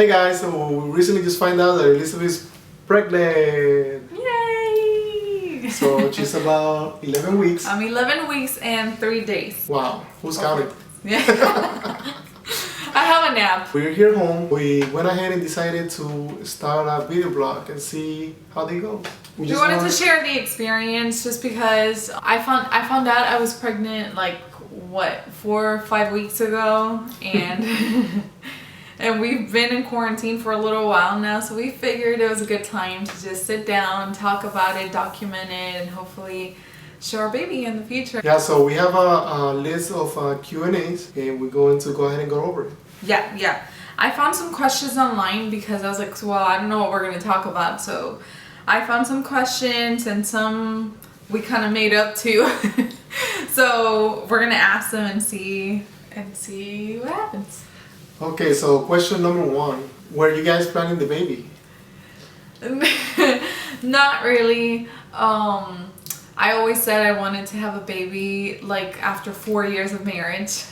Hey guys, so we recently just found out that Elizabeth's pregnant. Yay! So she's about 11 weeks. I'm 11 weeks and 3 days. Wow, who's counting? Yeah. I have a nap. We're here home. We went ahead and decided to start a video blog and see how they go. We wanted to share the experience just because I found out I was pregnant like 4 or 5 weeks ago, and and we've been in quarantine for a little while now, so we figured it was a good time to just sit down, talk about it, document it, and hopefully show our baby in the future. Yeah, so we have a list of Q&As and we're going to go ahead and go over it. Yeah. I found some questions online because I was like, well, I don't know what we're going to talk about, so I found some questions and some we kind of made up too. So we're going to ask them and see what happens. Okay, so question number 1. Were you guys planning the baby? Not really. I always said I wanted to have a baby like after 4 years of marriage.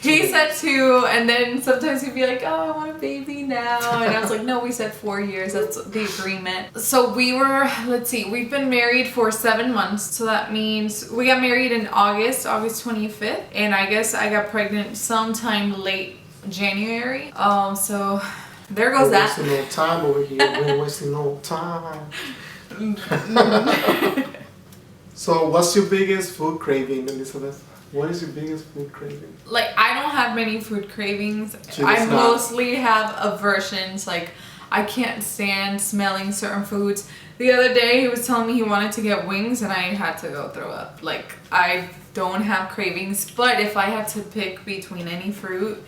He said 2, and then sometimes he'd be like, oh, I want a baby now. And I was like, no, we said 4 years. That's the agreement. So we've been married for 7 months. So that means we got married in August 25th. And I guess I got pregnant sometime late January. So there goes that. We're wasting no time over here. We're wasting no time. So what's your biggest food craving, Elizabeth? What is your biggest food craving? Like, I don't have many food cravings. I mostly have aversions. Like, I can't stand smelling certain foods. The other day, he was telling me he wanted to get wings, and I had to go throw up. Like, I don't have cravings, but if I had to pick between any fruit,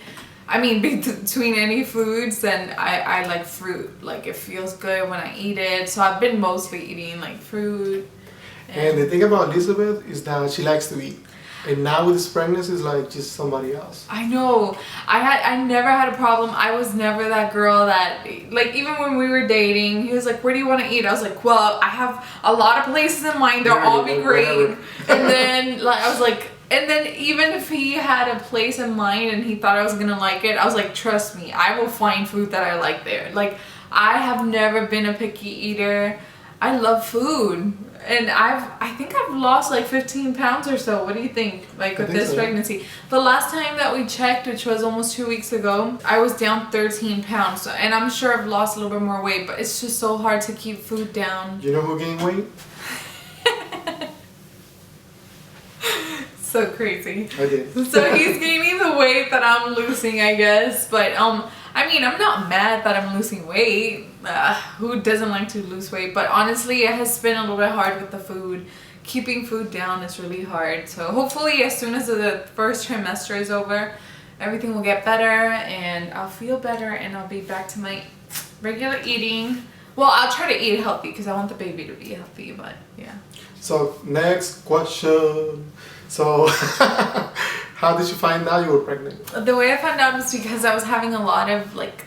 between any foods, then I like fruit. Like, it feels good when I eat it. So I've been mostly eating, like, fruit. And the thing about Elizabeth is that she likes to eat. And now with this pregnancy, it's like just somebody else. I know. I never had a problem. I was never that girl that, like, even when we were dating, he was like, where do you want to eat? I was like, well, I have a lot of places in mind. They'll all be great. And then, like, I was like, and then even if he had a place in mind and he thought I was going to like it, I was like, trust me, I will find food that I like there. Like, I have never been a picky eater. I love food. And I think I've lost like 15 pounds or so. What do you think? Like with this pregnancy. The last time that we checked, which was almost 2 weeks ago, I was down 13 pounds. And I'm sure I've lost a little bit more weight, but it's just so hard to keep food down. You know who gained weight? So crazy. I did. So he's gaining the weight that I'm losing, I guess. But I'm not mad that I'm losing weight. Who doesn't like to lose weight? But honestly, it has been a little bit hard with the food. Keeping food down is really hard. So hopefully as soon as the first trimester is over, everything will get better and I'll feel better and I'll be back to my regular eating. Well, I'll try to eat healthy because I want the baby to be healthy, but yeah. So next question. So how did you find out you were pregnant? The way I found out was because I was having a lot of like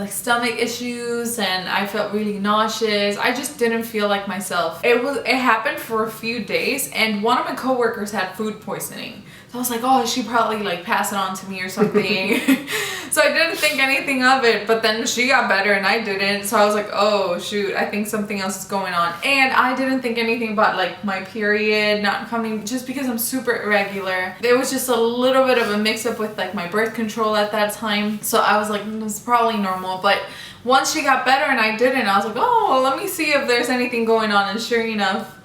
stomach issues and I felt really nauseous. I just didn't feel like myself. It happened for a few days, and one of my coworkers had food poisoning. So I was like, oh, she probably like passed it on to me or something. So I didn't think anything of it, but then she got better and I didn't. So I was like, oh shoot, I think something else is going on. And I didn't think anything about like my period not coming, just because I'm super irregular. There was just a little bit of a mix up with like my birth control at that time. So I was like, it's probably normal. But once she got better and I didn't, I was like, oh, well, let me see if there's anything going on. And sure enough,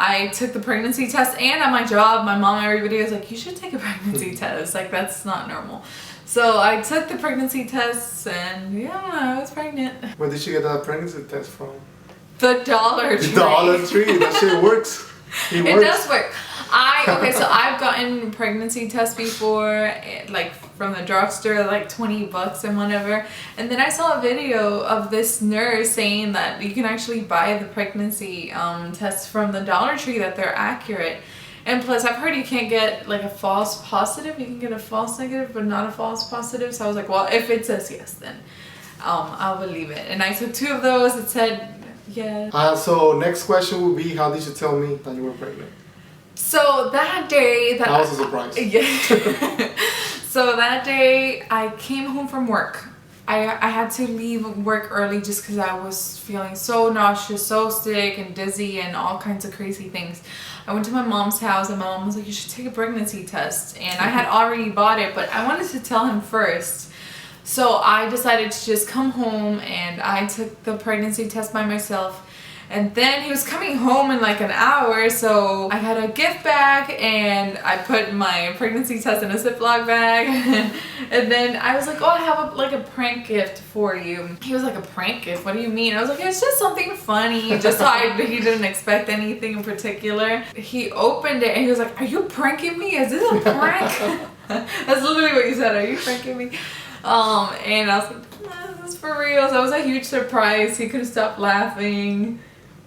I took the pregnancy test, and at my job, my mom and everybody was like, you should take a pregnancy test. Like, that's not normal. So I took the pregnancy tests, and yeah, I was pregnant. Where did you get that pregnancy test from? The Dollar Tree. The Dollar Tree. That shit works. It does work. So I've gotten pregnancy tests before, like from the drugstore, like $20 and whatever. And then I saw a video of this nurse saying that you can actually buy the pregnancy tests from the Dollar Tree, that they're accurate. And plus, I've heard you can't get like a false positive. You can get a false negative, but not a false positive. So I was like, well, if it says yes, then I'll believe it. And I took 2 of those. It said yes. So next question would be, how did you tell me that you were pregnant? So that day that was a surprise. Yeah. So that day I came home from work I had to leave work early just because I was feeling so nauseous, so sick and dizzy and all kinds of crazy things. I went to my mom's house and my mom was like, you should take a pregnancy test. And I had already bought it, but I wanted to tell him first. So I decided to just come home and I took the pregnancy test by myself. And then he was coming home in like an hour, so I had a gift bag and I put my pregnancy test in a Ziploc bag. And then I was like, oh, I have like a prank gift for you. He was like, a prank gift? What do you mean? I was like, it's just something funny, just so he didn't expect anything in particular. He opened it and he was like, are you pranking me? Is this a prank? That's literally what you said, are you pranking me? And I was like, nah, this is for real. So it was a huge surprise. He couldn't stop laughing.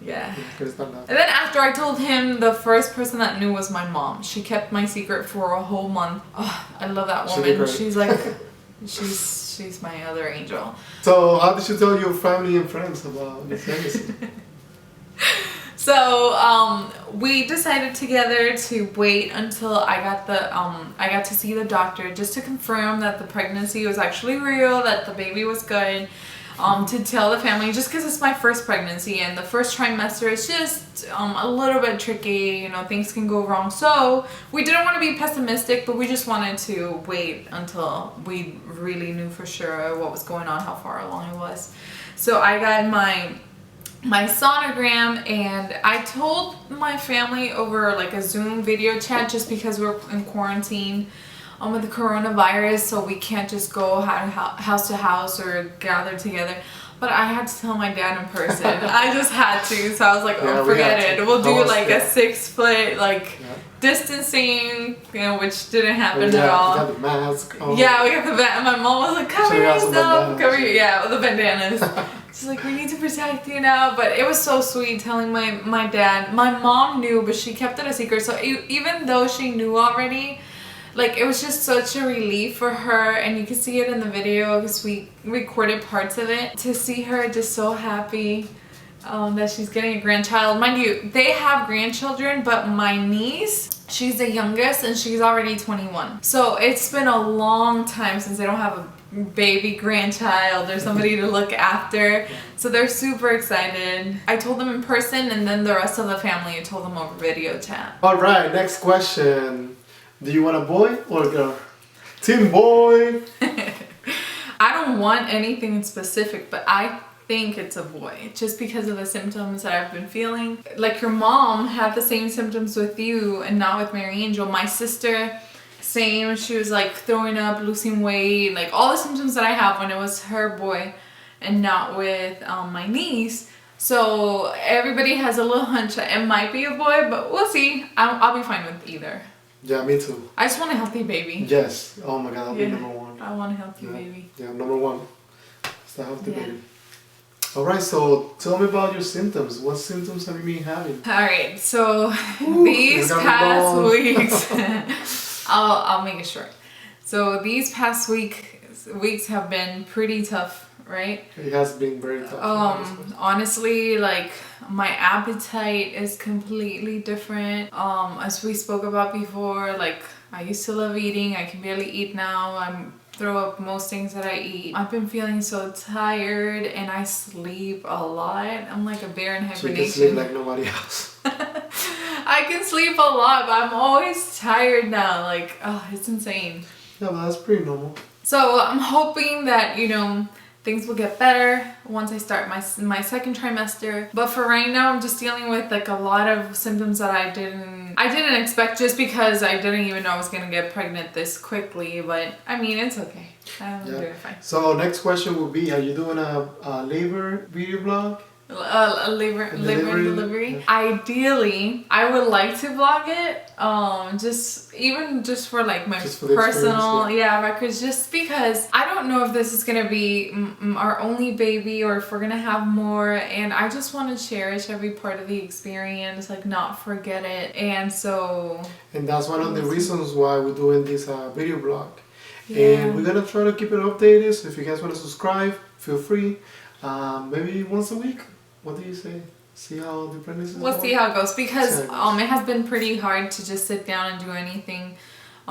Yeah. And then after I told him, the first person that knew was my mom. She kept my secret for a whole month. Oh, I love that woman. She's like, she's my other angel. So how did you tell your family and friends about this pregnancy? So we decided together to wait until I got to see the doctor just to confirm that the pregnancy was actually real, that the baby was good. To tell the family, just because it's my first pregnancy and the first trimester is just a little bit tricky, you know, things can go wrong. So we didn't want to be pessimistic, but we just wanted to wait until we really knew for sure what was going on, how far along it was. So I got my sonogram and I told my family over like a Zoom video chat just because we're in quarantine with the coronavirus, so we can't just go house to house or gather together. But I had to tell my dad in person. I just had to, so I was like, oh, yeah, forget it. We'll do like a 6 foot distancing, you know, which didn't happen at all. We got the mask. Oh. Yeah, we got the bandana. My mom was like, cover yourself, cover your, yeah, with the bandanas. She's like, we need to protect you now. But it was so sweet telling my dad. My mom knew, but she kept it a secret. So even though she knew already, like, it was just such a relief for her, and you can see it in the video because we recorded parts of it, to see her just so happy that she's getting a grandchild. Mind you, they have grandchildren, but my niece, she's the youngest and she's already 21. So it's been a long time since they don't have a baby grandchild or somebody to look after. So they're super excited. I told them in person, and then the rest of the family, I told them over video chat. All right, next question. Do you want a boy or a girl? Team boy! I don't want anything specific, but I think it's a boy. Just because of the symptoms that I've been feeling. Like your mom had the same symptoms with you and not with Mary Angel. My sister, same. She was like throwing up, losing weight, like all the symptoms that I have when it was her boy and not with my niece. So everybody has a little hunch that it might be a boy, but we'll see. I'll be fine with either. Yeah, me too. I just want a healthy baby. Yes. Oh my God, that'll be number one. I want a healthy baby. Yeah, number one. It's the healthy baby. Alright, so tell me about your symptoms. What symptoms have you been having? Alright, so these past weeks, I'll make it short. So these past weeks have been pretty tough, right? It has been very tough. Honestly, like, my appetite is completely different. As we spoke about before, like, I used to love eating. I can barely eat now. I throw up most things that I eat. I've been feeling so tired, and I sleep a lot. I'm like a bear in hibernation. So you can sleep like nobody else. I can sleep a lot, but I'm always tired now. Like, oh, it's insane. Yeah, but that's pretty normal. So I'm hoping that, you know, things will get better once I start my second trimester. But for right now, I'm just dealing with like a lot of symptoms that I didn't expect, just because I didn't even know I was gonna get pregnant this quickly. But I mean, it's okay. I'm doing fine. So next question will be: are you doing a labor video blog? A labor and delivery. Yeah. Ideally, I would like to vlog it. Just for like my personal records. Just because I don't know if this is gonna be our only baby or if we're gonna have more, and I just want to cherish every part of the experience, like not forget it. And so. And that's one of the reasons why we're doing this video blog. Yeah. And we're gonna try to keep it updated. So if you guys want to subscribe, feel free. Maybe once a week. What do you say? See how the pregnancy is going? We'll see how it goes, because it has been pretty hard to just sit down and do anything.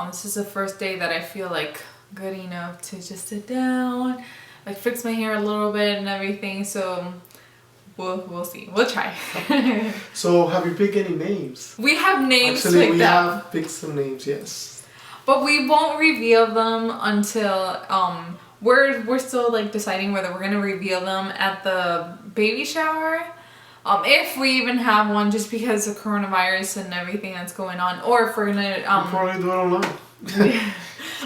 This is the first day that I feel like good enough to just sit down, like fix my hair a little bit and everything. So we'll see. We'll try. So have you picked any names? We have names Actually, picked we out. have picked some names, yes. But we won't reveal them until we're still like deciding whether we're gonna reveal them at the baby shower. If we even have one, just because of coronavirus and everything that's going on, or if we're gonna We'll probably do it online.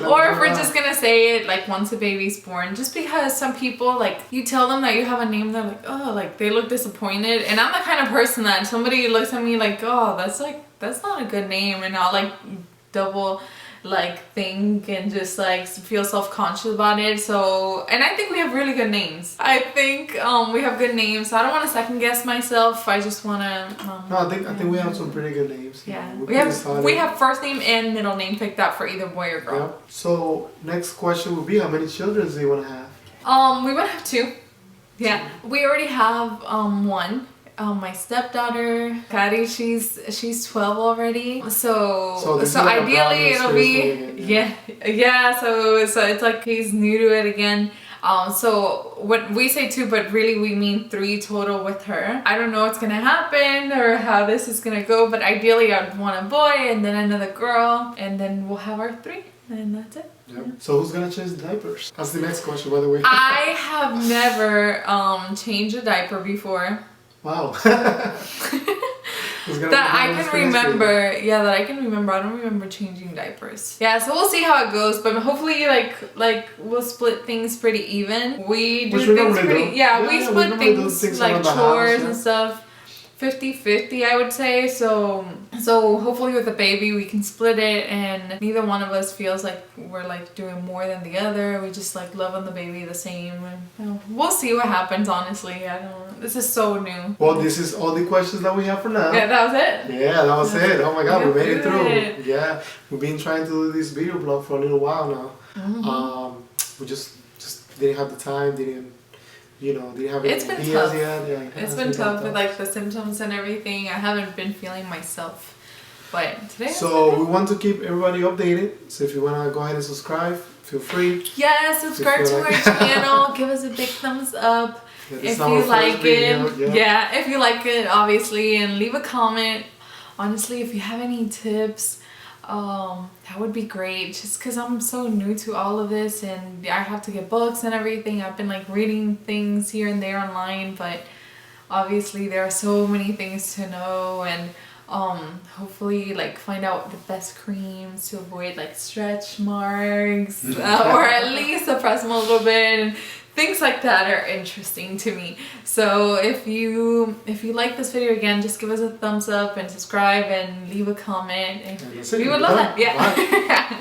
or if we're just gonna say it like once a baby's born, just because some people, like, you tell them that you have a name, they're like, oh, like they look disappointed. And I'm the kind of person that somebody looks at me like, oh, that's not a good name, and I'll like double like think and just like feel self-conscious about it. So, and I think we have really good names. I think we have good names. I don't want to second guess myself. I just want to no, I think we have some pretty good names. Yeah, We're we have first name and middle name picked out for either boy or girl. Yep. So next question would be, how many children do you want to have? We would have 2. Yeah, we already have one. My stepdaughter, Kari, she's 12 already. So like ideally it'll be yeah. So it's like he's new to it again. So what we say 2, but really we mean 3 total with her. I don't know what's gonna happen or how this is gonna go, but ideally I'd want a boy and then another girl, and then we'll have our 3, and that's it. Yep. So who's gonna change the diapers? That's the next question, by the way. I have never changed a diaper before. Wow. That I can remember. Yeah, that I can remember. I don't remember changing diapers. Yeah, so we'll see how it goes. But hopefully, like we'll split things pretty even. We do things pretty. Yeah, we split things like chores and stuff. 50-50, I would say. So hopefully with the baby we can split it, and neither one of us feels like we're like doing more than the other. We just like love on the baby the same, and you know, we'll see what happens. Honestly, I don't know. This is so new. Well, this is all the questions that we have for now. Yeah, that was it. Yeah, that was it. Oh my god, we made it through. Good. Yeah, we've been trying to do this video blog for a little while now. Mm-hmm. We just didn't have the time, didn't have any It's been ideas tough. yet. Yeah, It's been tough with like the symptoms and everything. I haven't been feeling myself, but today. So we want to keep everybody updated. So if you wanna go ahead and subscribe, feel free. Yeah, subscribe to our channel. Give us a big thumbs up if you like it. Yeah, if you like it, obviously, and leave a comment. Honestly, if you have any tips, that would be great, just because I'm so new to all of this and I have to get books and everything. I've been like reading things here and there online, but obviously there are so many things to know, and hopefully like find out the best creams to avoid like stretch marks or at least suppress them a little bit, and things like that are interesting to me. So if you like this video, again, just give us a thumbs up and subscribe and leave a comment, and we would love that. Yeah.